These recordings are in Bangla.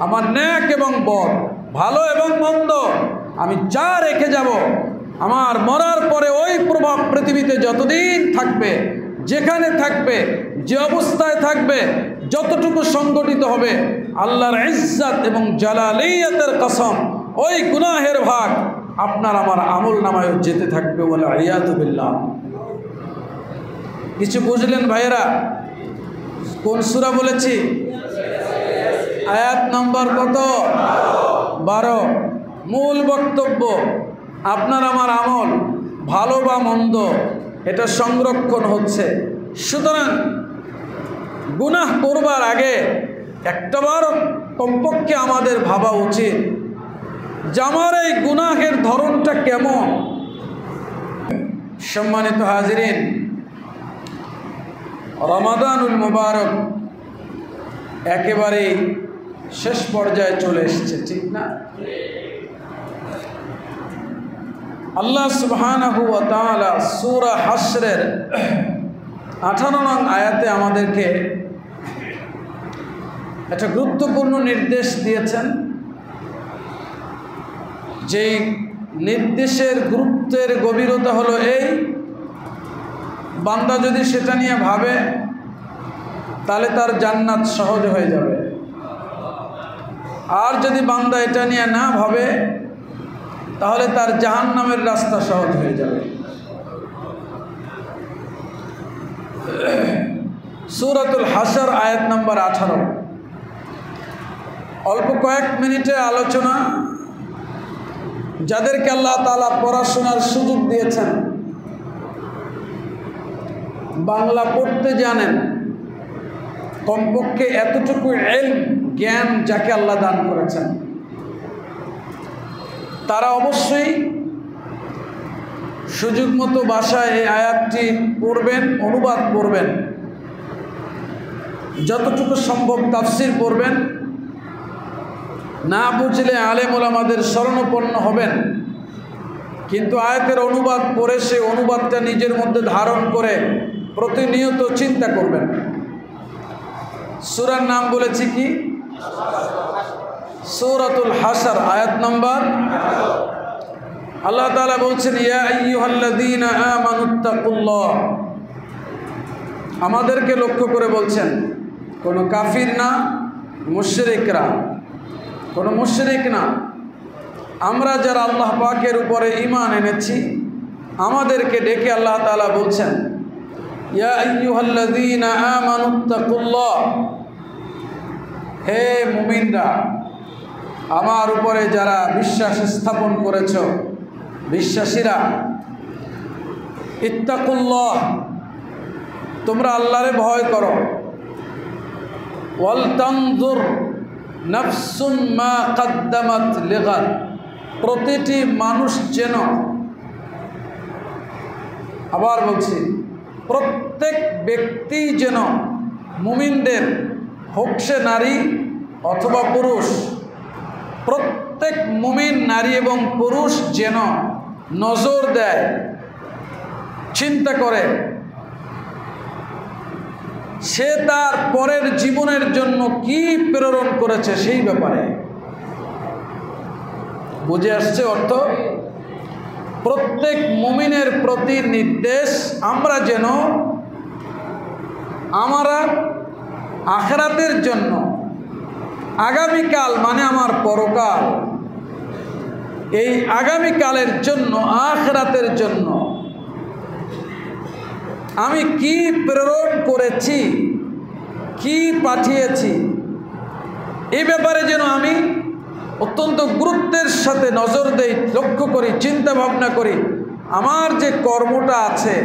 আমার নেক এবং বদ, ভালো এবং মন্দ আমি যা রেখে যাব, আমার মরার পরে ওই প্রভাব পৃথিবীতে যতদিন থাকবে, যেখানে থাকবে, যে অবস্থায় থাকবে, যতটুকু সংগঠিত হবে, আল্লাহর ইজ্জত এবং জালালিয়াতের কসম ওই গুনাহের ভাগ আপনার আমার আমল নামায় যেতে থাকবে বলে আয়াতু বিল্লাহ। কিছু বুঝলেন ভাইয়েরা? কোন সূরা বলেছি? আয়াত নম্বর কত? 12। মূল বক্তব্য, আপনার আমার আমল ভালো বা মন্দ এটা সংরক্ষণ হচ্ছে। সুতরাং গুনাহ করবার আগে একটাবার কমপক্ষে আমাদের ভাবা উচিত যে আমার এই গুনাহের ধরনটা কেমন। সম্মানিত হাজিরিন, রমাদানুল মুবারক একেবারে শেষ পর্যায়ে চলে এসেছে, ঠিক না? আল্লাহ সুবহানাহু ওয়া তাআলা সূরা হাশরের 18 নং আয়াতে আমাদেরকে একটা গুরুত্বপূর্ণ নির্দেশ দিয়েছেন। যেই নির্দেশের গুরুত্বের গভীরতা হলো এই, বান্দা যদি সেটা নিয়ে ভাবে তাহলে তার জান্নাত সহজ হয়ে যাবে, আর যদি বান্দা এটা নিয়ে না ভাবে তাহলে তার জাহান্নামের রাস্তা সহজ হয়ে যাবে। সূরাতুল হাশর আয়াত নম্বর 18। অল্প কয়েক মিনিটের আলোচনা, যাদেরকে আল্লাহ তাআলা পড়াশোনার সুযোগ দিয়েছেন, বাংলা পড়তে জানেন, কমপক্ষে এতটুকু ইলম জ্ঞান যাকে আল্লাহ দান করেছেন, তারা অবশ্যই সুযোগ মতো ভাষায় এই আয়াতটি পড়বেন, অনুবাদ করবেন, যতটুকু সম্ভব তাফসীর পড়বেন। না বুঝলে আলেম ওলামাদের শরণাপন্ন হবেন, কিন্তু আয়াতের অনুবাদ পড়ে সে অনুবাদটা নিজের মধ্যে ধারণ করে প্রতিনিয়ত চিন্তা করবেন। সূরার নাম বলেছি কি? সূরাতুল হাশর আয়াত নম্বর। আল্লাহ তাআলা বলছেন, ইয়া আইয়ুহাল্লাযীনা আমানুত্তাকুল্লাহ। আমাদেরকে লক্ষ্য করে বলছেন, কোনো কাফির না, মুশরিকরা, কোনো মুশরিক না, আমরা যারা আল্লাহ পাকের উপরে ঈমান এনেছি আমাদেরকে ডেকে আল্লাহ তাআলা বলছেন, ইয়া আইয়ুহাল্লাযীনা আমানুত্তাকুল্লাহ, হে মুমিনরা, আমার উপরে যারা বিশ্বাস স্থাপন করেছ, বিশ্বাসীরা, ইত্তাকুল্লাহ, তোমরা আল্লাহরে ভয় করো, ওয়াল তানজুর নাফসুম মা কদ্দামাত লিগাদ, প্রতিটি মানুষ যেন, আবার বলছি, প্রত্যেক ব্যক্তি যেন, মুমিনদের হোক সে নারী অথবা পুরুষ, প্রত্যেক মুমিন নারী এবং পুরুষ যেন নজর দেয়, চিন্তা করে সে তার পরের জীবনের জন্য কি প্রেরণ করেছে সেই ব্যাপারে। বুঝে আসছে অর্থ? প্রত্যেক মুমিনের প্রতি নির্দেশ, আমরা যেন আমরা আখিরাতের জন্য, আগামীকাল মানে আমার পরকাল, এই আগামীকালের জন্য, আখিরাতের জন্য আমি কি প্রেরণ করেছি, কি পাঠিয়েছি, এই ব্যাপারে যেন আমি অত্যন্ত গুরুত্বের সাথে নজর দেই, লক্ষ্য করি, চিন্তা ভাবনা করি। আমার যে কর্মটা আছে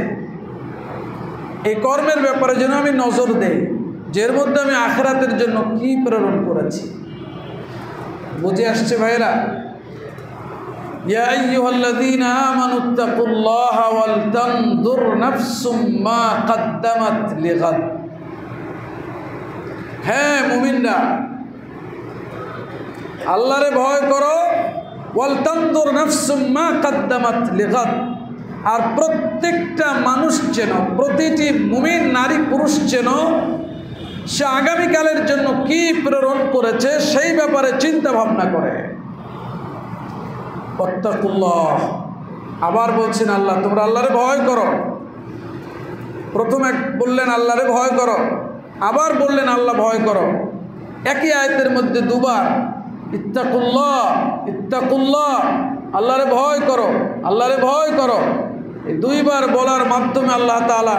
এই কর্মের ব্যাপারে যেন আমি নজর দেই, যের মধ্যে আমি আখিরাতের জন্য কি প্রেরণ করেছি। বুঝে আসছে ভাইরা? ইয়া আইয়ুহাল্লাযীনা আমানুত্তাকুল্লাহা ওয়াল তানজুর নাফসুম মা কদ্দামাত লিগাদ। হ্যাঁ মুমিনরা, আল্লাহরে ভয় করো, ওয়াল তানজুর নাফসুম মা কদ্দামাত লিগাদ, আর প্রত্যেকটা মানুষ যেন, প্রতিটি মুমিন নারী পুরুষ যেন সে আগামীকালের জন্য কি প্রেরণ করেছে সেই ব্যাপারে চিন্তা ভাবনা করে। ওয়াত্তাকুল্লাহ, আবার বলছেন আল্লাহ তোমরা আল্লাহরে ভয় করো। প্রথমে বললেন আল্লাহরে ভয় করো, আবার বললেন আল্লাহ ভয় করো। একই আয়াতের মধ্যে দুবার ইত্তাকুল্লাহ ইত্তাকুল্লাহ, আল্লাহরে ভয় করো, আল্লাহরে ভয় করো, এই দুইবার বলার মাধ্যমে আল্লাহ তাআলা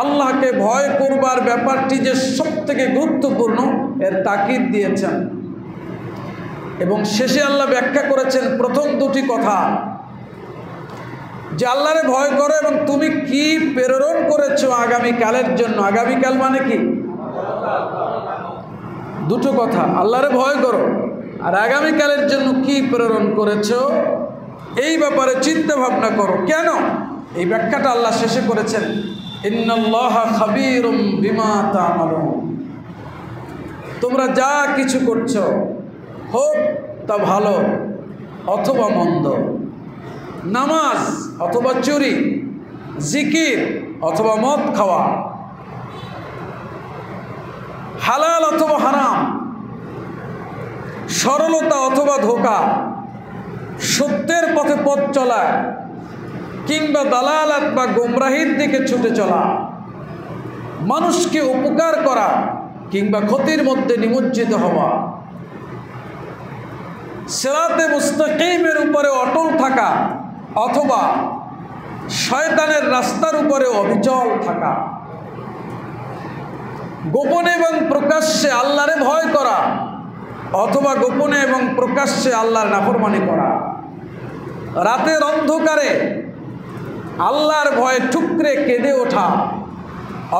আল্লাহকে ভয় করবার ব্যাপারটি যে সবথেকে গুরুত্বপূর্ণ এর তাকিদ দিয়েছেন। এবং শেষে আল্লাহ ব্যাখ্যা করেছেন প্রথম দুটি কথা, যে আল্লাহরে ভয় করো এবং তুমি কি প্রেরণ করেছো আগামীকালের জন্য। আগামীকাল মানে কি? দুটো কথা, আল্লাহরে ভয় করো আর আগামীকালের জন্য কি প্রেরণ করেছো এই ব্যাপারে চিন্তা ভাবনা করো। কেন? এই ব্যাখ্যাটা আল্লাহ শেষে করেছেন, ইন্নাল্লাহা খাবীরুম বিমা তা'মালুন। তোমরা যা কিছু করছো, হোক তা ভালো অথবা মন্দ, নামাজ অথবা চুরি, জিকির অথবা মদ খাওয়া, হালাল অথবা হারাম, সরলতা অথবা ধোঁকা, সত্যের পথে পথ চলা কিংবা দালালাত বা গোমরাহির দিকে ছুটে চলা, মানুষকে উপকার করা কিংবা ক্ষতির মধ্যে নিমজ্জিত হওয়া, সিরাতে মুস্তাকিমের উপরে অটল থাকা অথবা শয়তানের রাস্তার উপরে অবিচল থাকা, গোপনে এবং প্রকাশ্যে আল্লাহরে ভয় করা অথবা গোপনে এবং প্রকাশ্যে আল্লাহর নাফরমানি করা, রাতের অন্ধকারে আল্লাহর ভয়ে ঠুকরে কেঁদে ওঠা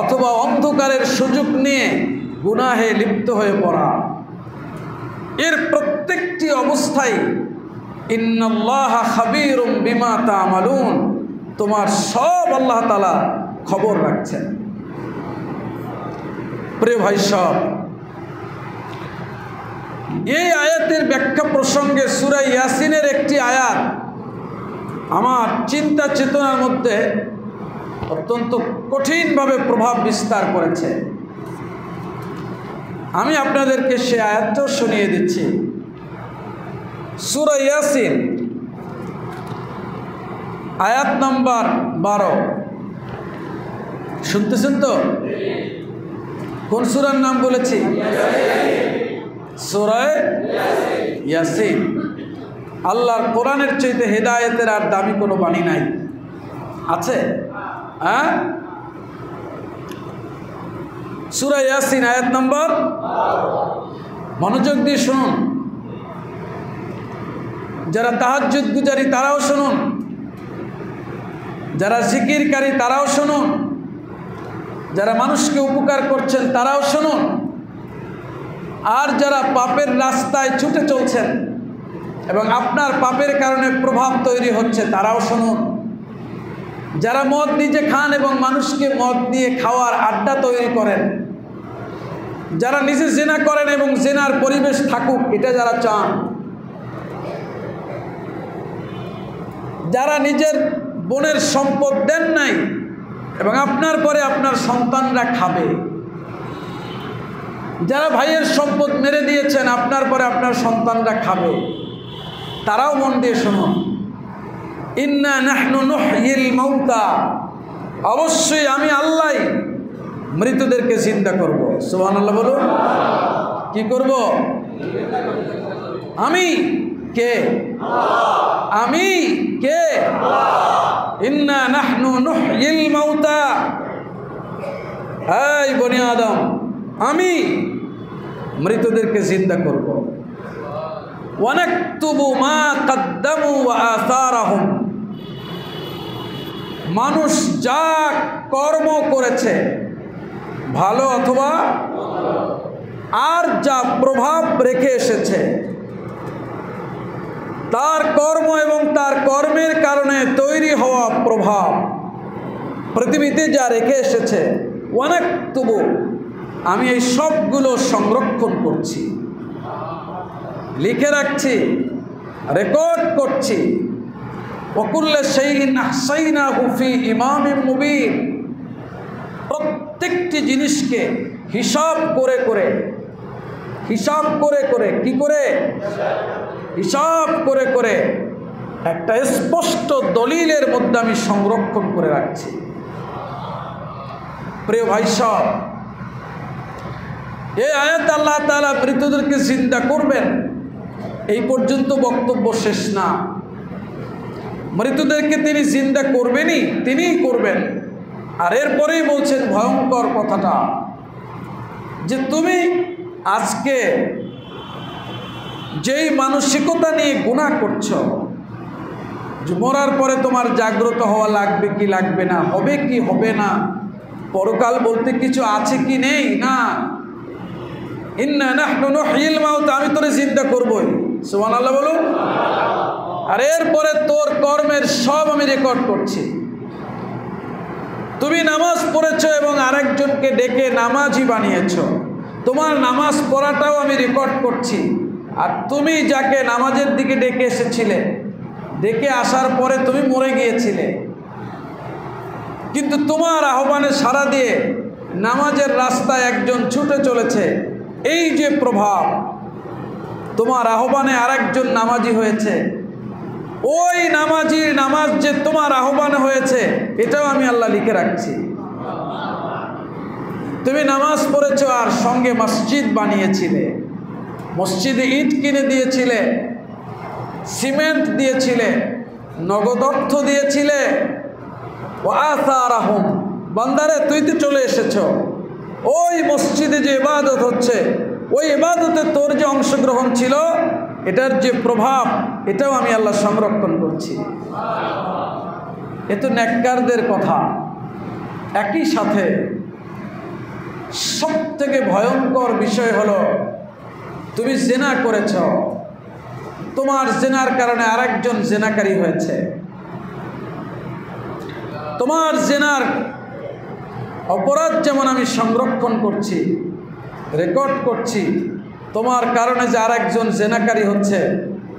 অথবা অন্ধকারের সুযোগ নিয়ে গুনাহে লিপ্ত হয়ে পড়া, এর প্রত্যেকটি অবস্থায় ইন্নাল্লাহা খাবীরুম বিমা তা'মালুন, তোমার সব আল্লাহ তাআলা খবর রাখছেন। প্রিয় ভাই সব, এই আয়াতের ব্যাখ্যা প্রসঙ্গে সূরা ইয়াসিনের একটি আয়াত আমার চিন্তা চেতনার মধ্যে অত্যন্ত কঠিনভাবে প্রভাব বিস্তার করেছে। আমি আপনাদেরকে সে আয়াতটাও শুনিয়ে দিচ্ছি। সূরা ইয়াসিন আয়াত নাম্বার 12। শুনতেছেন তো? কোন সূরার নাম বলেছি? সূরা ইয়াসিন। আল্লাহর কোরআনের চাইতে হেদায়েতের আর দামি কোনো বাণী নাই, আছে? হ্যাঁ, সূরা ইয়াসিন আয়াত নাম্বার 12। মনোযোগ দিয়ে শুনুন। যারা তাহাজ্জুদ গুজারি তারাও শুনুন, যারা জিকিরকারী তারাও শুনুন, যারা মানুষকে উপকার করছেন তারাও শুনুন, আর যারা পাপের রাস্তায় ছুটে চলছেন এবং আপনার পাপের কারণে প্রভাব তৈরি হচ্ছে তারাও শুনুন। যারা মদ নিজে খান এবং মানুষকে মদ দিয়ে খাওয়ার আড্ডা তৈরি করেন, যারা নিজে জিনা করেন এবং জিনার পরিবেশ থাকুক এটা যারা চান, যারা নিজের বোনের সম্পদ দেন নাই এবং আপনার পরে আপনার সন্তানরা খাবে, যারা ভাইয়ের সম্পদ মেরে দিয়েছেন আপনার পরে আপনার সন্তানরা খাবে, তারাও মন দিয়ে শুনুন। ইন্না নাহনু নুহয়িল মাউতা, অবশ্যই আমি আল্লাহ মৃতদেরকে জিন্দা করব। সুবহানাল্লাহ বলুন। কি করব? আমি কে? আমি কে? ইন্না নাহনু নুহয়িল মাউতা, এই বনি আদম, আমি মৃতদেরকে জিন্দা করব। ওয়া নাকতুবু মা কদ্দামু ওয়া আসারাহুম, মানুষ যা কর্ম করেছে ভালো অথবা আর যা প্রভাব রেখে এসেছে তার কর্ম এবং তার কর্মের কারণে তৈরি হওয়া প্রভাব পৃথিবীতে যা রেখে এসেছে, অনেক তবু আমি এই সবগুলো সংরক্ষণ করছি, লিখে রাখছি, রেকর্ড করছি। ওয়াকুল্লা শাইইন আহসাইনাহু ফি ইমামিন মুবিন, প্রত্যেকটি জিনিসকে হিসাব করে করে, হিসাব করে করে, কি করে? হিসাব করে করে একটা স্পষ্ট দলিলের মধ্যে আমি সংরক্ষণ করে রাখছি। প্রিয় ভাই সাহেব, এই আয়াত আল্লাহ তাআলা মৃতদেরকে জিন্দা করবেন, এই পর্যন্ত বক্তব্য শেষ না। মৃতদেরকে তিনি জিন্দা করবেনই, তিনিই করবেন। আর এরপরেই বলছেন ভয়ঙ্কর কথাটা, যে তুমি আজকে যেই মানসিকতা নিয়ে গুনাহ করছো, যে মরার পরে তোমার জাগ্রত হওয়া লাগবে কি লাগবে না, হবে কি হবে না, পরকাল বলতে কিছু আছে কি নেই, না, ইন্না নাহনু নুহয়িল মাউত, আমি তোরে জিন্দা করবই, সুবহানাল্লাহ বলুন। আর এরপরে তোর কর্মের সব আমি রেকর্ড করছি। তুমি নামাজ পড়েছো এবং আরেকজনকে ডেকে নামাজি বানিয়েছো, তোমার নামাজ পড়াটাও আমি রেকর্ড করছি। আর তুমি যাকে নামাজের দিকে ডেকে এসেছিলে, ডেকে আসার পরে তুমি মরে গিয়েছিলে, কিন্তু তোমার আহ্বানে সাড়া দিয়ে নামাজের রাস্তায় একজন ছুটে চলেছে, এই যে প্রভাব, তোমার আহ্বানে আরেকজন নামাজি হয়েছে, ওই নামাজির নামাজ যে তোমার আহ্বানে হয়েছে, এটাও আমি আল্লাহ লিখে রাখছি। তুমি নামাজ পড়েছো আর সঙ্গে মসজিদ বানিয়েছিলে, মসজিদে ইট কিনে দিয়েছিলে, সিমেন্ট দিয়েছিলে, নগদ অর্থ দিয়েছিলে। ও আসারাহুম, বান্দারে তুই তো চলে এসেছ, ওই মসজিদে যে ইবাদত হচ্ছে, ওই ইবাদতে তোর যে অংশগ্রহণ ছিল, এটার যে প্রভাব, এটাও আমি আল্লাহ সংরক্ষণ করছি। এ তো নেককারদের কথা। একই সাথে সবথেকে ভয়ঙ্কর বিষয় হলো, তুমি জেনা করেছ, তোমার জেনার কারণে আরেকজন জেনাকারী হয়েছে, তোমার জেনার অপরাধ যেমন আমি সংরক্ষণ করছি, রেকর্ড করছি, তোমার কারণে যে আরেকজন জেনাকারী হচ্ছে,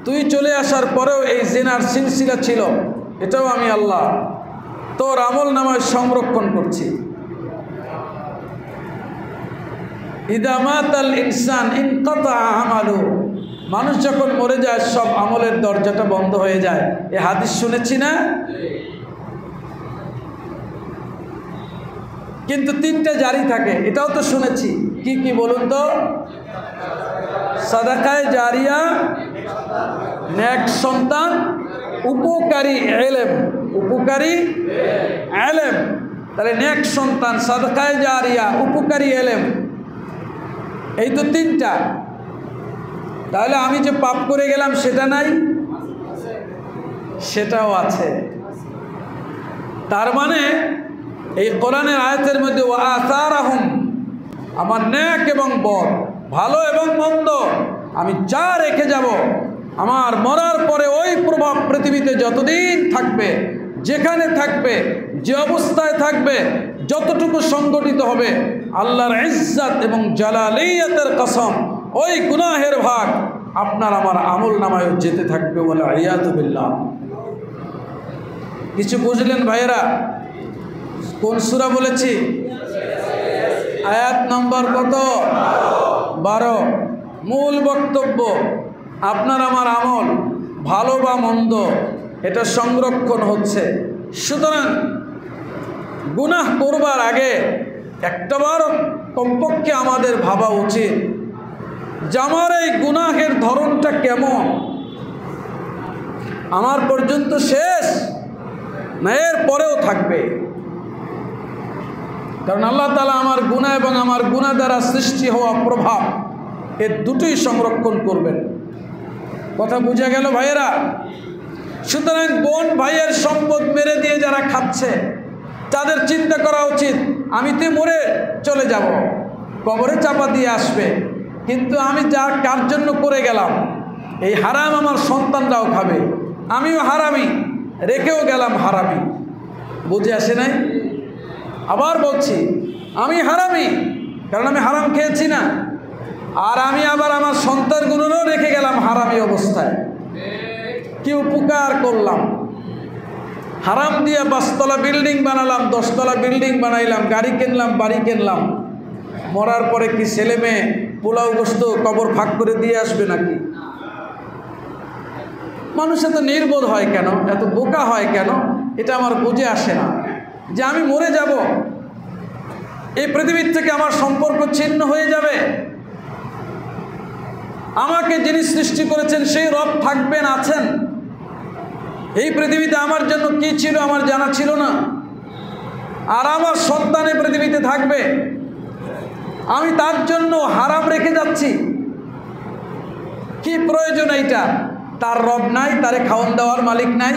তুই চলে আসার পরেও এই জেনার সিলসিলা ছিল, এটাও আমি আল্লাহ তোর আমল নামায় সংরক্ষণ করছি। ইদা মাতাল ইনসান ইনকাতা আমালু, মানুষ যখন মরে যায় সব আমলের দরজাটা বন্ধ হয়ে যায়। এ হাদিস শুনেছি না? কিন্তু তিনটা জারি থাকে, এটাও তো শুনেছি। কি কি বলুন তো? সাদাকায়ে জারিয়া, নেক সন্তান, উপকারী ইলম, উপকারী ইলম। তাহলে নেক সন্তান, সাদাকায়ে জারিয়া, উপকারী ইলম, এই তো তিনটা। তাহলে আমি যে পাপ করে গেলাম সেটা নাই? সেটাও আছে। তার মানে এই কোরআনের আয়াতের মধ্যে ওয়া আসারাহুম, আমার নেক এবং বদ, ভালো এবং মন্দ, আমি যা রেখে যাব, আমার মরার পরে ওই প্রভাব পৃথিবীতে যতদিন থাকবে, যেখানে থাকবে, যে অবস্থায় থাকবে, যতটুকু সংগঠিত হবে, আল্লাহর ইজ্জত এবং জালালিয়াতের কসম, ওই গুনাহের ভাগ আপনার আমার আমল নামায় যেতে থাকবে। বলে আয়াতু বিল্লাহ। কিছু বুঝলেন ভাইয়েরা? কোন সূরা বলেছি? আয়াত নম্বর কত? 12। মূল বক্তব্য, আপনার আমার আমল ভালো বা মন্দ, এটা সংরক্ষণ হচ্ছে। সুতরাং গুনাহ করবার আগে একটাবার কমপক্ষে আমাদের ভাবা উচিত যে আমার এই গুনাহের ধরনটা কেমন, আমার পর্যন্ত শেষ না এর পরেও থাকবে। কারণ আল্লাহ তাআলা আমার গুনাহ এবং আমার গুনাহ দ্বারা সৃষ্টি হওয়া প্রভাব, এর দুটোই সংরক্ষণ করবেন। কথা বুঝা গেল ভাইয়েরা? সুতরাং বোন ভাইয়ের সম্পদ মেরে দিয়ে যারা খাচ্ছে, তাদের চিন্তা করা উচিত, আমি তো মরে চলে যাব, কবরে চাপা দিয়ে আসবে, কিন্তু আমি যা কার জন্য করে গেলাম, এই হারাম আমার সন্তানরাও খাবে, আমিও হারামি, রেখেও গেলাম হারামি। বুঝে আসে নাই? আবার বলছি, আমি হারামি, কারণ আমি হারাম খেয়েছি না, আর আমি আবার আমার সন্তানগুলোরও রেখে গেলাম হারামি অবস্থায়। কি উপকার করলাম? হারাম দিয়ে 5 তলা বিল্ডিং বানালাম, 10 তলা বিল্ডিং বানাইলাম, গাড়ি কিনলাম, বাড়ি কিনলাম, মরার পরে কি ছেলে মেয়ে পোলাও গোস্ত কবর ফাঁক করে দিয়ে আসবে নাকি? মানুষ এত নির্বোধ হয় কেন, এত বোকা হয় কেন, এটা আমার বুঝে আসে না। যে আমি মরে যাব, এই পৃথিবীর থেকে আমার সম্পর্ক ছিন্ন হয়ে যাবে, আমাকে যিনি সৃষ্টি করেছেন সেই রব থাকবেন, আছেন। এই পৃথিবীতে আমার জন্য কি ছিল আমার জানা ছিল না, আর আমার সন্তান এই পৃথিবীতে থাকবে, আমি তার জন্য হারাম রেখে যাচ্ছি। কি প্রয়োজন এইটা? তার রব নাই, তারে খাওয়ান দেওয়ার মালিক নাই,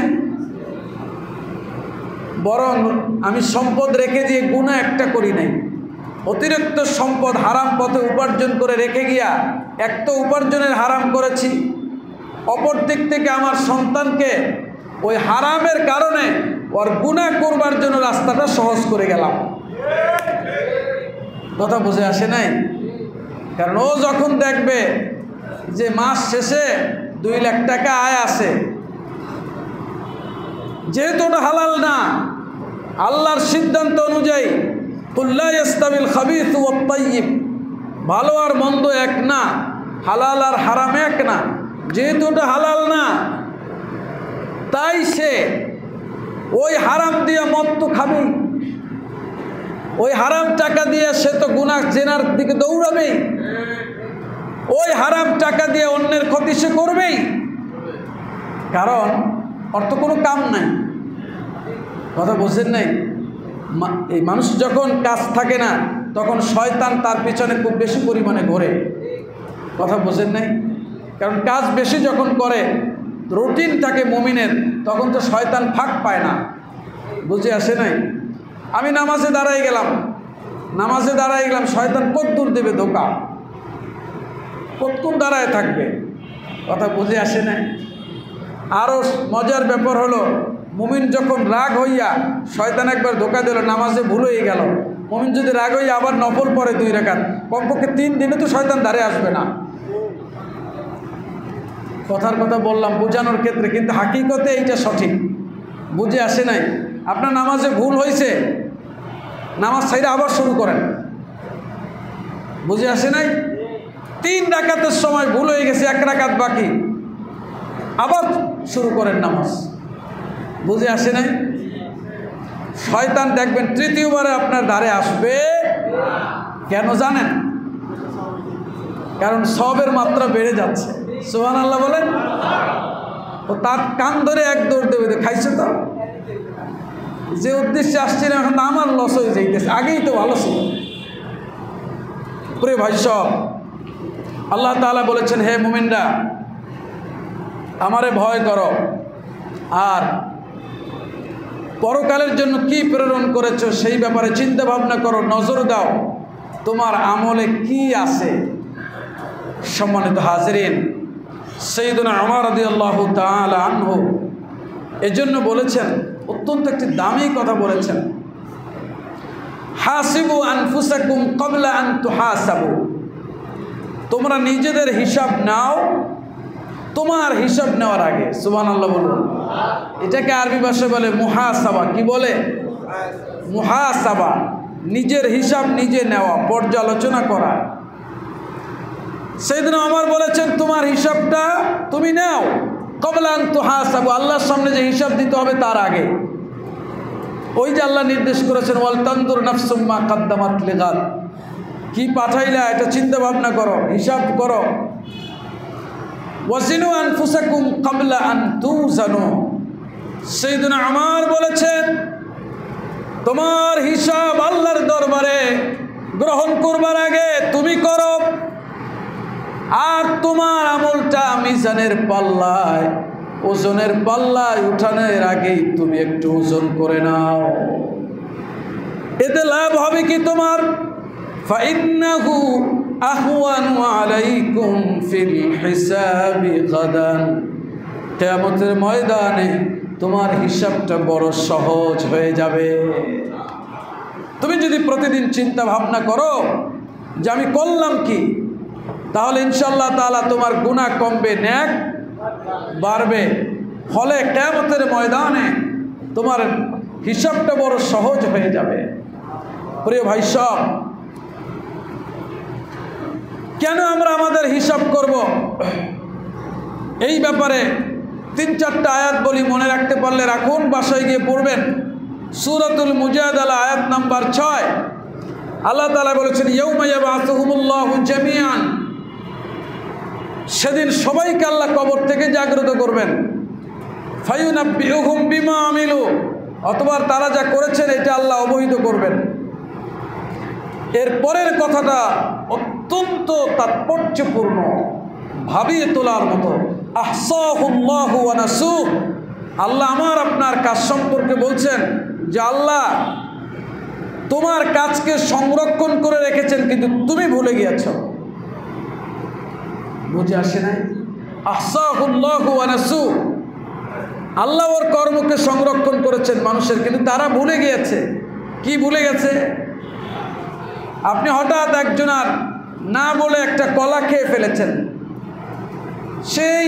বরং আমি সম্পদ রেখে দিয়ে গুনাহ একটা করি নাই, অতিরিক্ত সম্পদ হারাম পথে উপার্জন করে রেখে গিয়া এক তো উপার্জনের হারাম করেছি, অপর দিক থেকে আমার সন্তানকে ওই হারামের কারণে ওর গুনাহ করবার জন্য রাস্তাটা সহজ করে গেলাম। কথা বুঝে আসে নাই? কারণ ও যখন দেখবে যে মাস শেষে 2 লাখ টাকা আয় আসে, যেহেতু ওটা হালাল না, আল্লাহর সিদ্ধান্ত অনুযায়ী কুল লা ইয়াস্তাবিল খাবিথু ওয়াত তাইয়্যিব, ভালো আর মন্দ এক না, হালাল আর হারাম এক না, যেহেতু ওটা হালাল না, তাই সে ওই হারাম দিয়ে মদ তো খাবেই, ওই হারাম টাকা দিয়ে সে তো গুনাহ জেনার দিকে দৌড়াবেই, ওই হারাম টাকা দিয়ে অন্যের ক্ষতি সে করবেই, কারণ ওর তো কোনো কাম নাই। কথা বুঝছেন নাই? এই মানুষ যখন কাজ থাকে না তখন শয়তান তার পিছনে খুব বেশি পরিমাণে ঘোরে। কথা বুঝেন নাই? কারণ কাজ বেশি যখন করে, রুটিন থাকে মুমিনের, তখন তো শয়তান ফাঁক পায় না। বুঝে আসে নাই? আমি নামাজে দাঁড়াই গেলাম, শয়তান কদ্দূর দেবে ধোকা, কতক্ষণ দাঁড়ায় থাকবে। কথা বুঝে আসে নাই? আরও মজার ব্যাপার হলো, মুমিন যখন রাগ হইয়া শয়তান একবার ধোকা দিল, নামাজে ভুল হয়ে গেল, মুমিন যদি রাগ হইয়া আবার নফল পড়ে 2 রাকাত, কমপক্ষে 3 দিনে তো শয়তান দাঁড়িয়ে আসবে না। কথার কথা বললাম বোঝানোর ক্ষেত্রে, কিন্তু হাকিকতে এইটা সঠিক। বুঝে আসে নাই? আপনার নামাজে ভুল হয়েছে, নামাজ ছাইরা আবার শুরু করেন। বুঝে আসে নাই? 3 রাকাতের সময় ভুল হয়ে গেছে, 1 রাকাত বাকি, আবার শুরু করেন নামাজ। বুঝে আসে নাই? শয়তান দেখবেন তৃতীয়বারে আপনার ধারে আসবে। কেন জানেন? কারণ সওয়াবের মাত্রা বেড়ে যাচ্ছে। সুবহানাল্লাহ বলেন। ও তার কান ধরে এক দৌড় দেবে, খাইছে তো, যে উদ্দেশ্যে আসছিল এখন আমার লস হয়ে যাইতেছে, আগেই তো ভালো ছিল। প্রিয় ভাই সব, আল্লাহ তাআলা বলেছেন, হে মুমিনরা, আমারে ভয় করো, আর পরকালের জন্য কি প্রেরণ করেছো সেই ব্যাপারে চিন্তা ভাবনা করো, নজর দাও তোমার আমলে কি আছে। সম্মানিত হাজিরিন, সাইয়্যিদুনা উমর রাদিয়াল্লাহু তাআলা আনহু এজন্য বলেছেন, অত্যন্ত একটি দামি কথা বলেছেন, হাসিবু আনফুসাকুম ক্বাবলা আন তুহাসাবু, তোমরা নিজেদের হিসাব নাও তোমার হিসাব নেওয়ার আগে। সুবহানাল্লাহ বলুন। এটাকে আরবি ভাষায় বলে মুহাসাবা। কি বলে? মুহাসাবা, নিজের হিসাব নিজে নেওয়া, পর্যালোচনা করা। সাইয়েদনা ওমর বলেছেন, তোমার হিসাবটা তুমি নাও ক্বাবলা আন তুহাসাবু, আল্লাহর সামনে যে হিসাব দিতে হবে তার আগে। ওই যে আল্লাহ নির্দেশ করেছেন, ওয়াল তানজুর নাফসুম মা কাদ্দামাত লিগাদ, কি পাঠাইলা এটা চিন্তা ভাবনা করো, হিসাব করো। ওয়াজিনু আনফুসাকুম ক্বাবলা আন তুজানু, সাইয়েদনা ওমর বলেছেন, তোমার হিসাব আল্লাহর দরবারে গ্রহণ করবার আগে তুমি করো, আর তোমার আমলটা মিজানের পাল্লায়, ওজনের পাল্লায় উঠানোর আগেই তুমি একটু ওজন করে নাও। এতে লাভ হবে কি তোমার? ফাইন্নাহু আহওয়ানু আলাইকুম ফিল হিসাবি গাদান, কিয়ামতের ময়দানে তোমার হিসাবটা বড় সহজ হয়ে যাবে। তুমি যদি প্রতিদিন চিন্তা ভাবনা করো যে আমি করলাম কি, তাহলে ইনশাআল্লাহ তাআলা তোমার গুনাহ কমবে, নেক বাড়বে, ফলে কিয়ামতের ময়দানে তোমার হিসাবটা বড় সহজ হয়ে যাবে। প্রিয় ভাই সব, কেন আমরা আমাদের হিসাব করব? এই ব্যাপারে 3-4টা আয়াত বলি, মনে রাখতে পারলে রাখুন, বাসায় গিয়ে পড়বেন। সূরাতুল মুজাদালা আয়াত নাম্বার 6। আল্লাহ তাআলা বলেছেন, ইয়াউমা ইয়াবআসুহুমুল্লাহু জামিআন, সেদিন সবাইকে আল্লাহ কবর থেকে জাগ্রত করবেন। ফায়ুনাব্বিউহুম বিমা আমিলু, অথবা তারা যা করেছেন এটা আল্লাহ অবহিত করবেন। এর পরের কথাটা অত্যন্ত তাৎপর্যপূর্ণ, ভাবিয়ে তোলার মতো। আহসাহুল্লাহু ওয়া নাসুহ, আল্লাহ আমার আপনার কাজ সম্পর্কে বলছেন যে আল্লাহ তোমার কাজকে সংরক্ষণ করে রেখেছেন, কিন্তু তুমি ভুলে গিয়েছ। বুঝে আসে নাই? আহসাহুল্লাহু ওয়া নাসুহ, আল্লাহ ওর কর্মকে সংরক্ষণ করেছেন মানুষের, কিন্তু তারা ভুলে গিয়েছে। কি ভুলে গেছে? আপনি হঠাৎ একজনার না বলে একটা কলা খেয়ে ফেলেছেন, সেই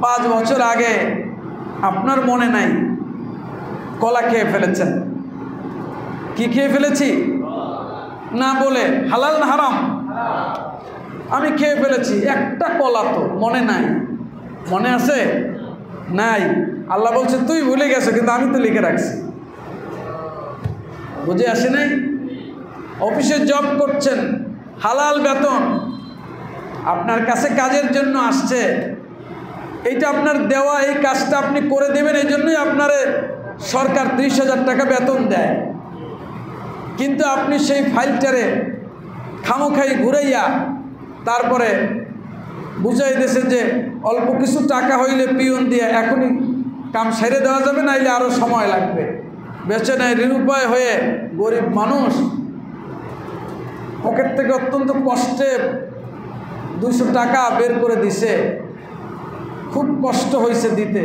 5 বছর আগে আপনার মনে নাই, কলা খেয়ে ফেলেছেন। কি খেয়ে ফেলেছি? না বলে। হালাল না হারাম? আমি খেয়ে ফেলেছি, একটা কলা তো মনে নাই। মনে আছে? নাই। আল্লাহ বলছে তুই ভুলে গেছো, কিন্তু আমি তো লিখে রাখছি। বুঝে আসে নাই? অফিসে জব করছেন, হালাল বেতন, আপনার কাছে কাজের জন্য আসছে, এইটা আপনার দেওয়া, এই কাজটা আপনি করে দেবেন, এই জন্যই আপনারে সরকার 30,000 টাকা বেতন দেয়। কিন্তু আপনি সেই ফাইলটারে খামোখাই ঘুরাইয়া তারপরে বুঝাই দিয়েছেন যে অল্প কিছু টাকা হইলে পিয়ন দিয়ে এখনই কাম সেরে দেওয়া যাবে, নাইলে আরও সময় লাগবে। বেঁচে নেয় নিরুপায় হয়ে গরিব মানুষ পকেট থেকে অত্যন্ত কষ্টে 200 টাকা বের করে দিছে, খুব কষ্ট হয়েছে দিতে।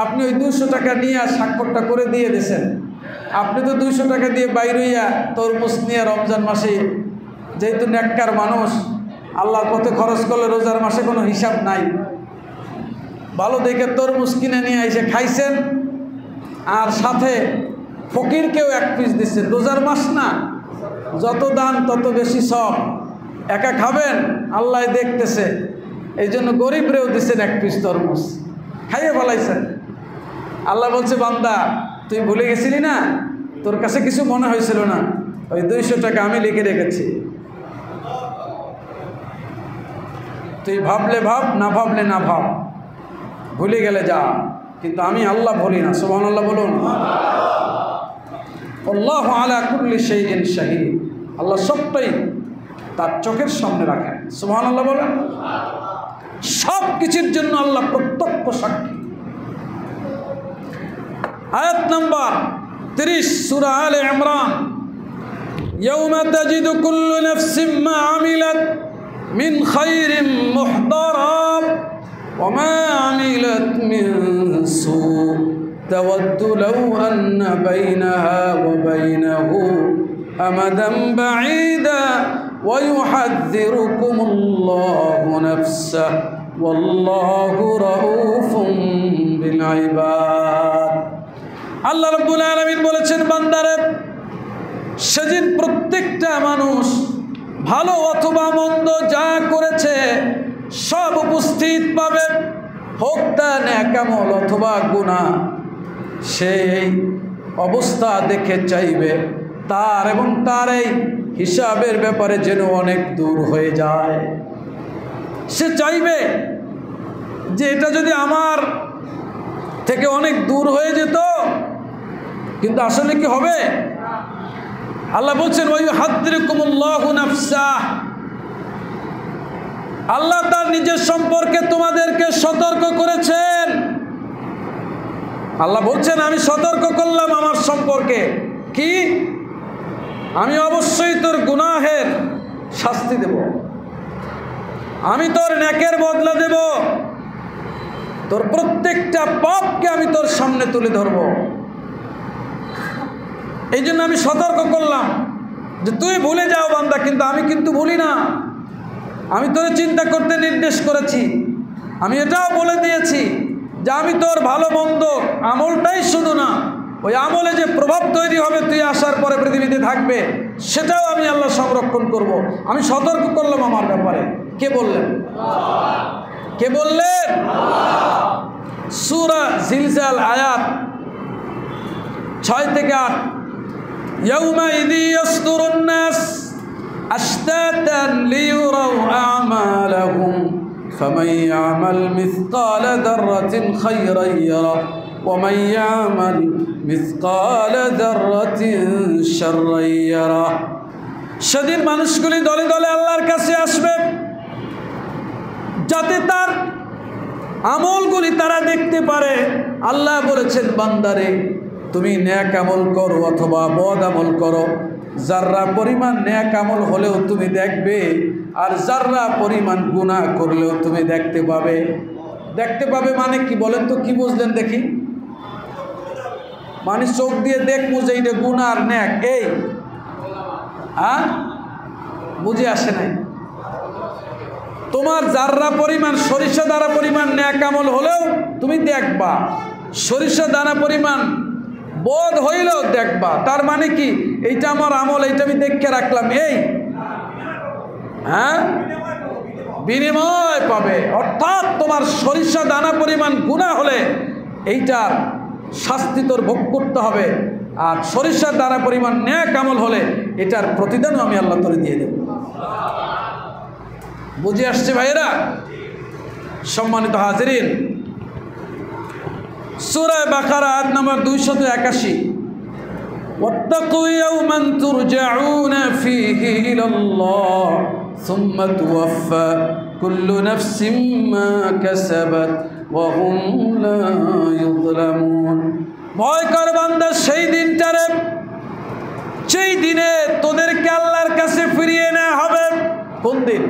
আপনি ওই 200 টাকা নিয়ে স্বাক্ষরটা করে দিয়ে দিয়েছেন। আপনি তো 200 টাকা দিয়ে বাইরে হইয়া তরমুজ নিয়ে রমজান মাসে, যেহেতু নেককার মানুষ, আল্লাহর পথে খরচ করলে রোজার মাসে কোনো হিসাব নাই, ভালো দেখে তরমুজ কিনে নিয়ে এসে খাইছেন, আর সাথে ফকিরকেও 1 পিস দিচ্ছেন। রোজার মাস না, যত দান তত বেশি সব। একা খাবেন, আল্লাহ দেখতেছে, এই জন্য গরিবরেও দিচ্ছেন 1 পিস তরমুজ, খাইয়ে ফেলাইছেন। আল্লাহ বলছে, বান্দা তুই ভুলে গেছিলি না, তোর কাছে কিছু মনে হয়েছিল না, ওই 200 টাকা আমি লিখে রেখেছি, তুই ভাবলে ভাব, না ভাবলে না ভাব, ভুলে গেলে যা, কিন্তু আমি আল্লাহ ভুলি না। সুবহানাল্লাহ বলুন। আল্লাহু আলা কুল্লি শাইইন শাহীদ, আল্লাহ সবটাই তার চোখের সামনে রাখেন। সুবহানাল্লাহ বলেন। সব কিছুর জন্য আল্লাহ প্রত্যক্ষ সাক্ষী। আয়াত নাম্বার 30 সূরা আলে ইমরান, ইয়াউমা তাজিদু কুল্লু নাফসিন মা আমিলাত মিন খায়রিন মুহদারা ওয়া মা আমিলাত মিন সু তাওয়াদ্দু লাউ আন্না বাইনাহা ওয়া বাইনাহু আমাদান বাঈদা ওয়া ইউহাযযিরুকুমুল্লাহু নাফসাহু ওয়াল্লাহু রাউফুম বিল ইবাদ। আল্লাহ রাব্বুল আলামিন বলেছেন, বান্দারে সেদিন প্রত্যেকটা মানুষ ভালো অথবা মন্দ যা করেছে সব উপস্থিত পাবে, হোক তা নেকামল অথবা গুনাহ। সেই অবস্থা দেখে চাইবে তার এবং তার এই হিসাবের ব্যাপারে যেন অনেক দূর হয়ে যায়। সে চাইবে যে এটা যদি আমার থেকে অনেক দূর হয়ে যেত, কিন্তু আসলে কি হবে? আল্লাহ বলছেন, ওয়া ইউহাযযিরুকুমুল্লাহু নাফসাহ, আল্লাহ তার নিজের সম্পর্কে তোমাদেরকে সতর্ক করেছেন। আল্লাহ বলছেন, আমি সতর্ক করলাম আমার সম্পর্কে। কি? আমি অবশ্যই তোর গুনাহের শাস্তি দেব, আমি তোর নেকের বদলা দেব, তোর প্রত্যেকটা পাপকে আমি তোর সামনে তুলে ধরব। এই জন্য আমি সতর্ক করলাম যে তুই ভুলে যাও বান্দা, কিন্তু আমি কিন্তু ভুলি না। আমি তোর চিন্তা করতে নির্দেশ করেছি, আমি এটাও বলে দিয়েছি যে আমি তোর ভালো মন্দ আমলটাই শুধু না, ওই আমলে যে প্রভাব তৈরি হবে তুই আসার পরে পৃথিবীতে থাকবে, সেটাও আমি আল্লাহ সংরক্ষণ করব। আমি সতর্ক করলাম আমার ব্যাপারে। কে বললেন? কে বললেন? সূরা জিলজাল আয়াত 6 থেকে 8। ইয়াউমাইযি ইয়াসদুরুন নাস আশতাতান লিয়ুরাউ আমালাহুম ফামান ইয়ামাল মিসকালা যাররাতিন খায়রান ইয়ারা ওয়া মান ইয়ামাল মিসকালা যাররাতিন শাররান ইয়ারা। সেদিন মানুষগুলি দলে দলে আল্লাহর কাছে আসবে যাতে তার আমলগুলি তারা দেখতে পারে। আল্লাহ বলেছেন, বান্দারে তুমি নেক আমল করো অথবা বদ আমল করো, যাররা পরিমাণ নেক আমল হলেও তুমি দেখবে, আর যাররা পরিমাণ গুনাহ করলেও তুমি দেখতে পাবে। দেখতে পাবে মানে কি বলেন তো? কি বুঝলেন দেখি? মানে চোখ দিয়ে দেখবো যে এটা গুনাহ আর নেক, এই বুঝে আসে নাই? তোমার যাররা পরিমাণ সরিষা দানা পরিমাণ নেক আমল হলেও তুমি দেখবা, সরিষা দানা পরিমাণ বদ হইলেও দেখবা। তার মানে কি? এইটা আমার আমল, এইটা আমি দেখে রাখলাম, এই বিনিময় পাবে। অর্থাৎ তোমার সরিষা দানা পরিমাণ গুনাহ হলে এইটার শাস্তি তোর ভোগ করতে হবে, আর সরিষার দানা পরিমাণ নেক আমল হলে এটার প্রতিদানও আমি আল্লাহ তোরে দিয়ে দেব। বুঝে আসছে ভাইয়েরা? সম্মানিত হাজিরিন, সূরা বাকারা আয়াত নম্বর 281। ওয়াত্তাকু ইয়াওমান তুরজাউনা ফীহি ইলাল্লাহ সুম্মা তুওয়াফা কুল্লু নাফসিন মা কাসাবাত ওয়া হুম লা ইউযলামুন। ভয় কর বান্দা সেই দিনটারে, সেই দিনে তোদেরকে আল্লাহর কাছে ফিরিয়ে নেওয়া হবে। কোন দিন?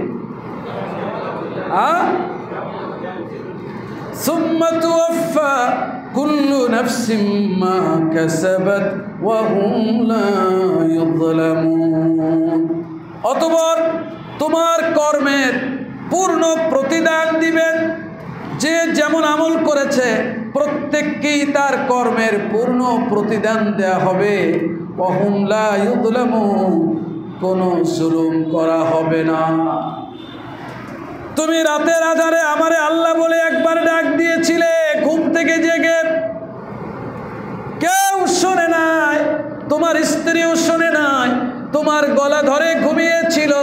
সুম্মা তুওয়াফা কুল্লু নাফসিন মা কাসাবাত ওয়া হুম লা ইউযলামুন। অতঃপর তোমার কর্মের পূর্ণ প্রতিদান দিবেন। যে যেমন আমল করেছে প্রত্যেককেই তার কর্মের পূর্ণ প্রতিদান দেয়া হবে। ওয়া হুম লা ইউযলামুন, কোনো জুলুম করা হবে না। তুমি রাতের আধারে আমারে আল্লাহ বলে একবার ডাক দিয়েছিলে, ঘুম থেকে জেগে, কেউ শোনে নাই, তোমার স্ত্রীও শোনে নাই, তোমার গলা ধরে ঘুমিয়েছিল,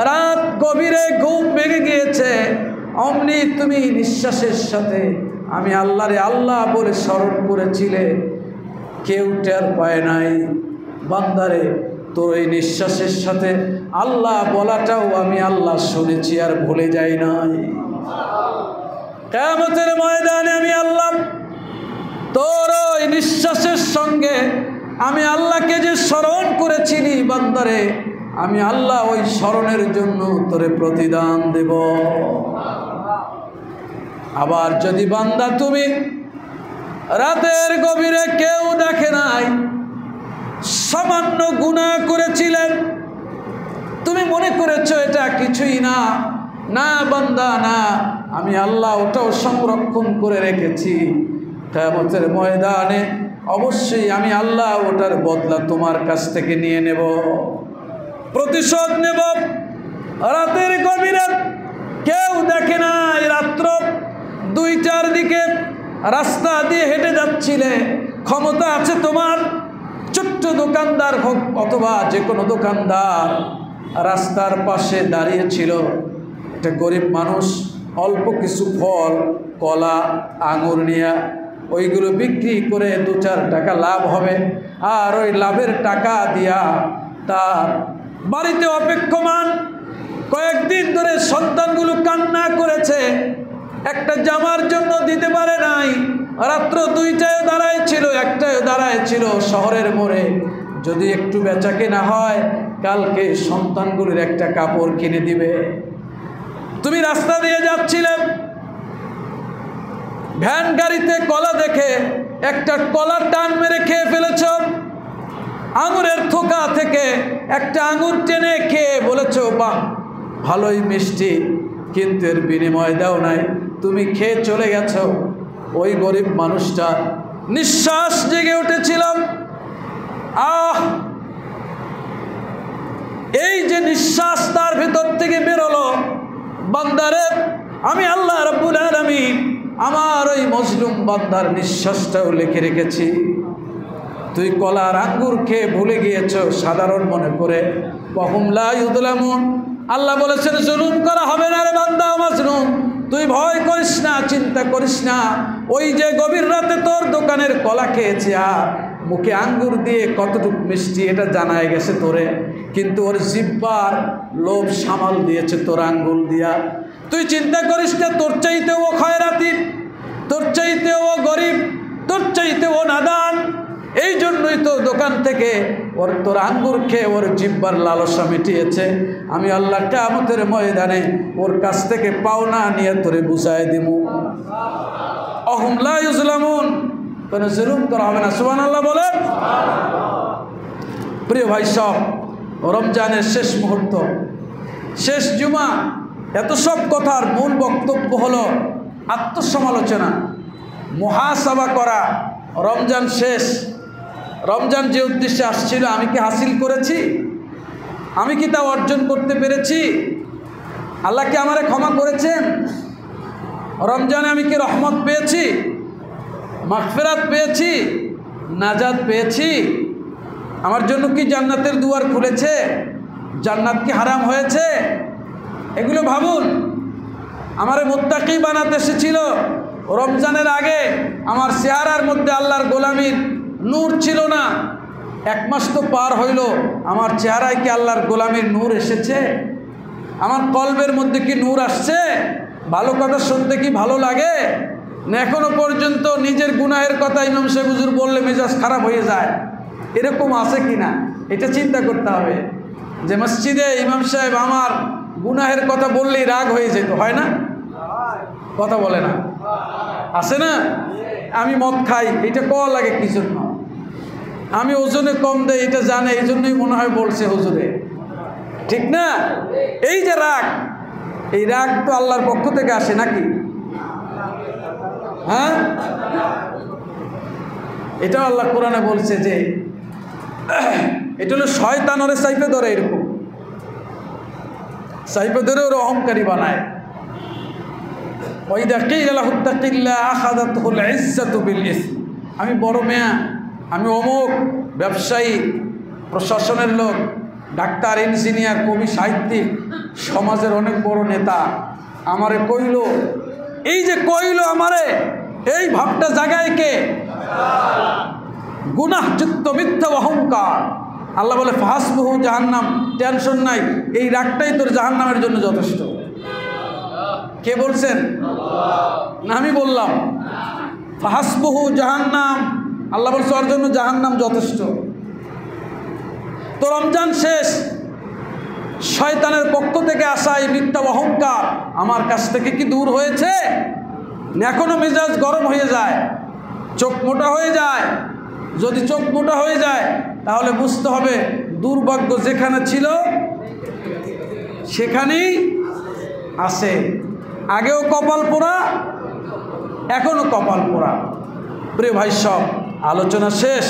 রাত গভীরে ঘুম ভেঙে গিয়েছে, অমনি তুমি নিঃশ্বাসের সাথে আমি আল্লাহরে আল্লাহ বলে স্মরণ করেছিলে, কেউ টের পায় নাই। বান্দারে তোর এই নিঃশ্বাসের সাথে আল্লাহ বলাটাও আমি আল্লাহ শুনেছি আর ভুলে যাই নাই। কিয়ামতের ময়দানে আমি আল্লাহ তোর ওই নিঃশ্বাসের সঙ্গে আমি আল্লাহকে যে স্মরণ করেছিলি, বান্দারে আমি আল্লাহ ওই স্মরণের জন্য তোরে প্রতিদান দেব। আবার যদি বান্দা তুমি রাতের গভীরে কেউ দেখে নাই, সামান্য গুনাহ করেছিলেন, তুমি মনে করেছো এটা কিছুই না, না বান্দা না, আমি আল্লাহ ওটাও সংরক্ষণ করে রেখেছি। কিয়ামতের ময়দানে অবশ্যই আমি আল্লাহ ওটার বদলা তোমার কাছ থেকে নিয়ে নেব, প্রতিশোধ নেব। রাতের গভীরে কেউ দেখে নাই, রাত্র 2টার দিকে রাস্তা দিয়ে হেঁটে যাচ্ছিলে, ক্ষমতা আছে তোমার, ছোট্ট দোকানদার হোক অথবা যে কোনো দোকানদার রাস্তার পাশে দাঁড়িয়েছিল, একটা গরিব মানুষ অল্প কিছু ফল, কলা, আঙুর নিয়ে ওইগুলো বিক্রি করে 2-4 টাকা লাভ হবে, আর ওই লাভের টাকা দিয়া তার বাড়িতে অপেক্ষমান কয়েকদিন ধরে সন্তানগুলো কান্না করেছে, একটা জামার জন্য দিতে পারে নাই, রাত্র 2টায় দাঁড়ায় ছিল, 1টায় দাঁড়ায় ছিল শহরের মোড়ে, যদি একটু বেচা কেনা হয় কালকে সন্তানগুলির একটা কাপড় কিনে দিবে। তুমি রাস্তা দিয়ে যাচ্ছিলে, ভ্যান গাড়িতে কলা দেখে একটা কলা টান মেরে খেয়ে ফেলেছ, আঙুরের থোকা থেকে একটা আঙুর টেনে খেয়ে বলেছ বাহ ভালোই মিষ্টি, কিন্তু এর বিনিময় দাও নাই, তুমি খেয়ে চলে গেছো। ওই গরিব মানুষটা নিঃশ্বাস জেগে উঠেছিলাম। এই যে নিঃশ্বাস তার ভেতর থেকে বেরোলো, বান্দারে আমি আল্লাহ রাব্বুল আলামিন আমার ওই মজলুম বান্দার নিঃশ্বাসটাও লিখে রেখেছি। তুই কলার আঙ্গুর খেয়ে ভুলে গিয়েছ সাধারণ মনে করে। ওয়াহুম লা ইউযলামুন, আল্লাহ বলেছেন জুলুম করা হবে না রে বান্দা মাজলুম, তুই ভয় করিস না, চিন্তা করিস না। ওই যে গভীর রাতে তোর দোকানের কলা খেয়েছে আর মুখে আঙ্গুর দিয়ে কতটুকু মিষ্টি এটা জানায় গেছে তোরে, কিন্তু ওর জিহ্বার লোভ সামাল দিয়েছে তোর আঙ্গুল দিয়া। তুই চিন্তা করিস না, তোর চাইতেও ও খয়রাতি, তোর চাইতেও ও গরিব, তোর চাইতেও ও নাদান। এই জন্যই তো দোকান থেকে ওর তোর আঙ্গুর খেয়ে ওর জিহ্বার লালসা মিটিয়েছে। আমি আল্লাহ কিয়ামতের ময়দানে ওর কাছ থেকে পাওনা নিয়ে তোরে বুঝায় দিব। ওয়াহুম লা ইউযলামুন, কোনো জুলুম করা হবে না। সুবহানাল্লাহ বলেন। প্রিয় ভাই সব, রমজানের শেষ মুহূর্ত, শেষ জুমা, এত সব কথার মূল বক্তব্য হলো আত্মসমালোচনা, মুহাসাবা করা। রমজান শেষ, রমজান যে উদ্দেশ্যে আসছিল আমি কি হাসিল করেছি? আমি কি তা অর্জন করতে পেরেছি? আল্লাহ কি আমারে ক্ষমা করেছেন? রমজানে আমি কি রহমত পেয়েছি, মাগফিরাত পেয়েছি, নাজাত পেয়েছি? আমার জন্য কি জান্নাতের দুয়ার খুলেছে? জান্নাত কি হারাম হয়েছে? এগুলো ভাবুন। আমারে মুত্তাকি বানাতে এসেছিল। রমজানের আগে আমার চেহারার মধ্যে আল্লাহর গোলামির নূর ছিল না। এক মাস তো পার হইল, আমার চেহারায় কি আল্লাহর গোলামির নূর এসেছে? আমার কলবের মধ্যে কি নূর আসছে? ভালো কথা শুনতে কি ভালো লাগে না? এখনো পর্যন্ত নিজের গুনাহের কথা ইমাম সাহেব হুজুর বললে মেজাজ খারাপ হয়ে যায়, এরকম আছে কি না এটা চিন্তা করতে হবে। যে মসজিদে ইমাম সাহেব আমার গুনাহের কথা বললেই রাগ হয়ে যেত, হয় না? কথা বলে না, আছে না? আমি মদ খাই, এটা কওয়া লাগে কি জন্য? আমি ওজনে কম দেয়, এটা জানে, এই জন্যই মনে হয় বলছে হুজুরে, ঠিক না? এই যে রাগ, এই রাগ তো আল্লাহর পক্ষ থেকে আসে নাকি? হ্যাঁ, এটাও আল্লাহ কোরআনে বলছে যে এটা হলো শয়তান ওরে সাইপে ধরে, এরকম সাইপে ধরে ওরা অহংকারী বানায়। আমি বড় মেয়া, আমি অমুক, ব্যবসায়ী, প্রশাসনের লোক, ডাক্তার, ইঞ্জিনিয়ার, কবি, সাহিত্যিক, সমাজের অনেক বড় নেতা, আমারে কইল, এই যে কইল আমারে, এই ভাবটা জাগায় কে? গুনাহযুক্ত মিথ্যা অহংকার। আল্লাহ বলে ফাহাসবুহু জাহান্নাম, টেনশন নাই, এই রাগটাই তোর জাহান্নামের জন্য যথেষ্ট। কে বলছেন? না আমি বললাম। ফাহাসবুহু জাহান্নাম, আল্লাহ বলছে ওর জন্য জাহান্নাম যথেষ্ট। তো রমজান শেষ, শয়তানের পক্ষ থেকে আসা এই মিথ্যা অহংকার আমার কাছ থেকে কি দূর হয়েছে? এখনো মেজাজ গরম হয়ে যায়, চোখ মোটা হয়ে যায়। যদি চোখ মোটা হয়ে যায় তাহলে বুঝতে হবে দুর্ভাগ্য যেখানে ছিল সেখানেই আছে। আগেও কপাল পোড়া, এখনো কপাল পোড়া। প্রিয় ভাই সব, আলোচনা শেষ।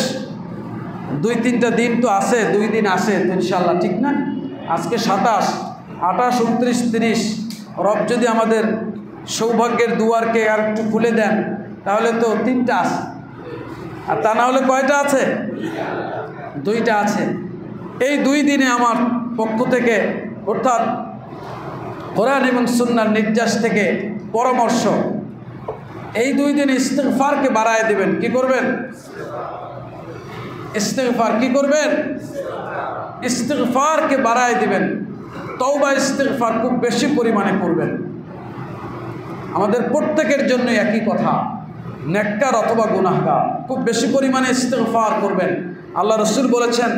2-3টা দিন তো আছে, 2 দিন আছে তো ইনশাল্লাহ, ঠিক না? আজকে 27, 28, 29, 30। রব যদি আমাদের সৌভাগ্যের দুয়ারকে আর একটু খুলে দেন তাহলে তো 3টা আছে, আর তা না হলে কয়টা আছে? 2টা আছে। এই 2 দিনে আমার পক্ষ থেকে, অর্থাৎ কোরআন এবং সুন্নাহর নির্দেশ থেকে পরামর্শ, এই 2 দিন ইস্তিগফারকে বাড়ায় দেবেন। কি করবেন? ইস্তিগফার কি করবেন? ইস্তিগফারকে বাড়ায় দিবেন। তওবা ইস্তিগফার খুব বেশি পরিমাণে করবেন। আমাদের প্রত্যেকের জন্য একই কথা, নেককার অথবা গুনাহগার, খুব বেশি পরিমাণে ইস্তিগফার করবেন। আল্লাহ রাসূল বলেছেন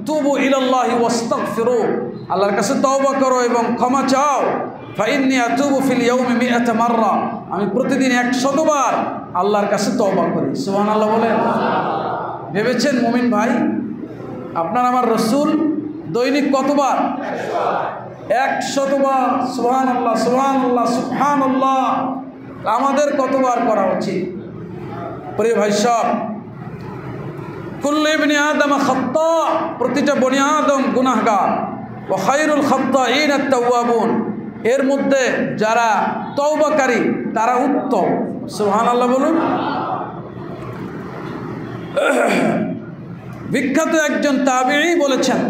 তুবু ইলাল্লাহি ওয়াস্তাগফিরু, আল্লাহর কাছে তওবা করো এবং ক্ষমা চাও। ফাইন্নী আতুবু ফিল ইয়াউমি 100 মাররা, আমি প্রতিদিন 100 বার আল্লাহর কাছে তওবা করি। সুবহানাল্লাহ বলেন। ভেবেছেন মুমিন ভাই, আপনার আমার রাসূল দৈনিক কতবার? 100 বার। সুবহানাল্লাহ, সুবহানাল্লাহ, সুবহানাল্লাহ। আমাদের কতবার করা উচিত? প্রিয় ভাই সব, কুল্লু ইবনে আদম খাত্তা, প্রতিটা বনি আদম গুনাহগার। ওয়া খায়রুল খাত্তাইন আত-তাওয়াবুন, এর মধ্যে যারা তওবাকারী তারা উত্তম। সুবহানাল্লাহ বলুন। বিখ্যাত একজন তাবিঈ বলেছেন,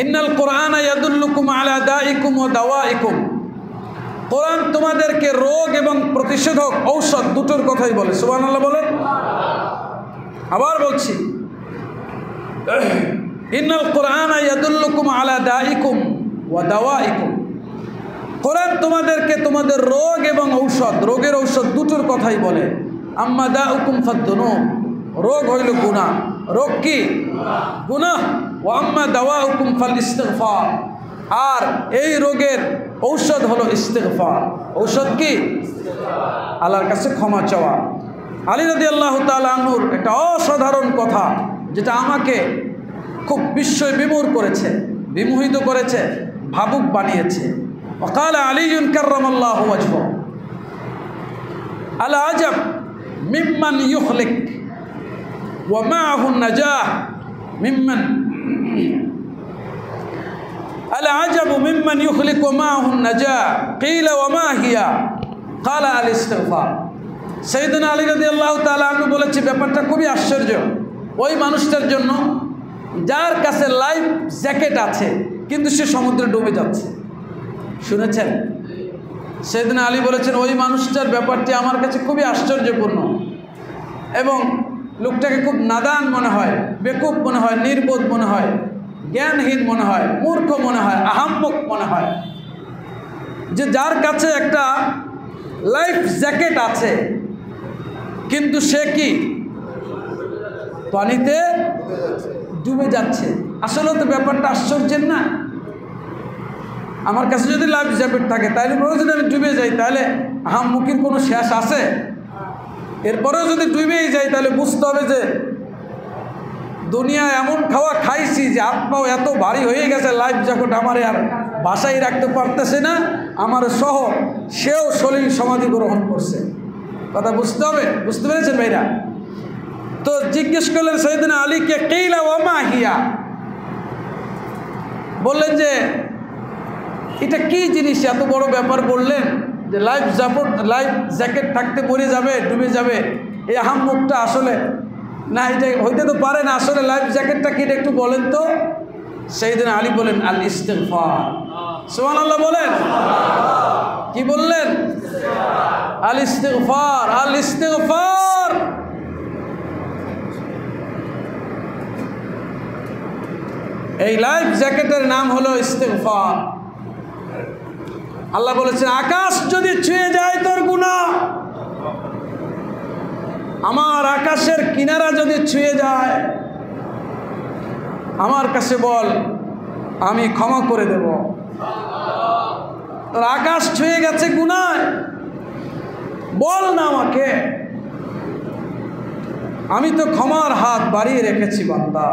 ইন্নাল কুরআনা ইয়াদুল্লুকুম আলা দাইকুম ওয়া দাওয়াইকুম, কোরআন তোমাদেরকে রোগ এবং প্রতিষেধক ঔষধ দুটোর কথাই বলে। সুবহানাল্লাহ বলেন। আবার বলছি, ইন্নাল কুরআনা ইয়াদুল্লুকুম আলা দাইকুম ওয়া দাওয়াইকুম, কোরআন তোমাদেরকে তোমাদের রোগ এবং ঔষধ, রোগের ঔষধ দুটোর কথাই বলে। আম্মা দাউকুম ফাদ্দুনুব, রোগ হইল গুনাহ। রোগ কি? গুনাহ। ওয়া আম্মা দাওয়াউকুম ফাল ইস্তিগফার, আর এই রোগের ঔষধ হলো ইস্তিগফার। ঔষধ কি? আল্লাহর কাছে ক্ষমা চাওয়া। আলী রাদিয়াল্লাহু তাআলা আনহুর একটা অসাধারণ কথা, যেটা আমাকে খুব বিস্ময় বিমূঢ় করেছে, বিমোহিত করেছে, ভাবুক বানিয়েছে। ওয়াকাল আলীউন কাররামাল্লাহু ওয়াজহু, আল আজাব মিম্মান ইউখলিক ওয়া মাআহু নাজাহ মিম্মান, আল আজাবু মিম্মান ইউখলিক ওয়া মাআহু নাজাহ কিলা ওয়া মা হিয়া ক্বালা আল ইস্তিগফার। সাইয়েদনা আলী রাদিয়াল্লাহু তাআলা আনহু বলেছে, ব্যাপারটা খুবই আশ্চর্য ওই মানুষটার জন্য যার কাছে লাইফ জ্যাকেট আছে কিন্তু সে সমুদ্রে ডুবে যাচ্ছে। শুনেছেন? সাইয়েদনা আলী বলেছেন, ওই মানুষটার ব্যাপারটি আমার কাছে খুবই আশ্চর্যপূর্ণ, এবং লোকটাকে খুব নাদান মনে হয়, বেকুব মনে হয়, নির্বোধ মনে হয়, জ্ঞানহীন মনে হয়, মূর্খ মনে হয়, আহাম্মক মনে হয়, যে যার কাছে একটা লাইফ জ্যাকেট আছে কিন্তু সে কি পানিতে ডুবে যাচ্ছে। আসলে তো ব্যাপারটা আশ্চর্যের না? আমার কাছে যদি লাইফ জ্যাকেট থাকে, তাহলে পরেও যদি আমি ডুবে যাই, তাহলে আহাম্মকির কোনো শেষ আছে? এরপরেও যদি ডুবেই যাই, তাহলে বুঝতে হবে যে দুনিয়ায় এমন খাওয়া খাইছি যে হাত পাও এত ভারী হয়ে গেছে, লাইফ জ্যাকেট আমার আর বাসায় রাখতে পারতেছে না, আমার সহ সেও সলিল সমাধি গ্রহণ করছে। কথা বুঝতে হবে, বুঝতে পেরেছেন ভাইরা? তো জিজ্ঞেস করলেন সাইয়েদনা আলীকে, কিলা ওয়া মা হিয়া, বললেন যে এটা কি জিনিস, এত বড় ব্যাপার বললেন যে লাইফ জ্যাকেট থাকতে মরে যাবে, ডুবে যাবে, এই আহাম্মকটা আসলে না, এটা হইতে তো পারে না। আসলে লাইফ জ্যাকেটটা কি, এটা একটু বলেন তো। সাইয়েদনা আলী বলেন, আল ইস্তিগফার। সুবহানাল্লাহ বলেন। কি বললেন? আল ইস্তিগফার, আল ইস্তিগফার। এই লাইফ জ্যাকেটের নাম হলো ইস্তিগফার। আল্লাহ বলেছেন, আকাশ যদি ছুঁয়ে যায় তোর গুনাহ, আমার আকাশের কিনারা যদি ছুঁয়ে যায়, আমার কাছে বল, আমি ক্ষমা করে দেব। তোর আকাশ ছুঁয়ে গেছে গুনায়, বল না আমাকে, আমি তো ক্ষমার হাত বাড়িয়ে রেখেছি বান্দা।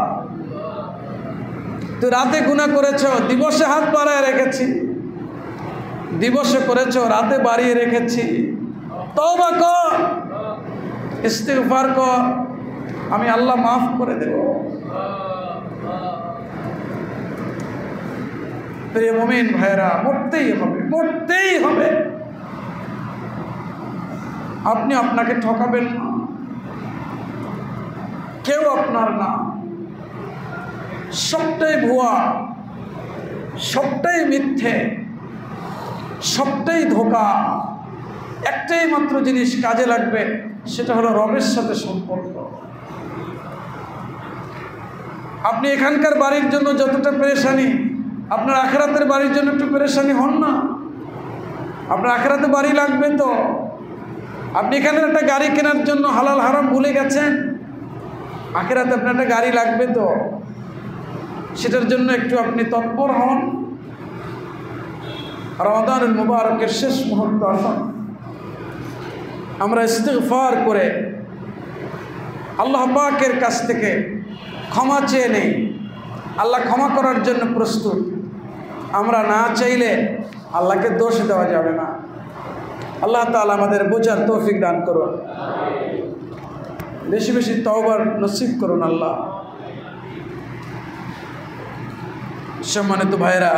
তুই রাতে গুনাহ করেছ, দিবসে হাত বাড়ায় রেখেছি, দিবসে করেছ, রাতে বাড়িয়ে রেখেছি, তওবা কর, ইস্তিগফার কর, আমি আল্লাহ মাফ করে দেব। প্রিয় মুমিন ভাইরা, মরতেই হবে, মরতেই হবে। আপনি আপনাকে ঠকাবেন না, কেউ আপনার না, সবটাই ভুয়া, সবটাই মিথ্যে, সবটাই ধোঁকা। একটাই মাত্র জিনিস কাজে লাগবে, সেটা হলো রবের সাথে সম্পর্ক। আপনি এখানকার বাড়ির জন্য যতটা পেরেশানি, আপনার আখিরাতের বাড়ির জন্য একটু পেরেশানি হন না। আপনার আখিরাতে বাড়ি লাগবে তো। আপনি এখানে একটা গাড়ি কেনার জন্য হালাল হারাম ভুলে গেছেন, আখিরাতে আপনার একটা গাড়ি লাগবে তো, সেটার জন্য একটু আপনি তৎপর হন। রমাদানুল মুবারকের শেষ মুহূর্ত আসুন, আমরা ইস্তিগফার করে আল্লাহ পাকের কাছ থেকে ক্ষমা চেয়ে নেই। আল্লাহ ক্ষমা করার জন্য প্রস্তুত। আমরা না চাইলে আল্লাহকে দোষ দেওয়া যাবে না। আল্লাহ তাআলা আমাদের বোঝার তৌফিক দান করুন। বেশি বেশি তওবার নসিব করুন আল্লাহ। সম্মানিত ভাইরা,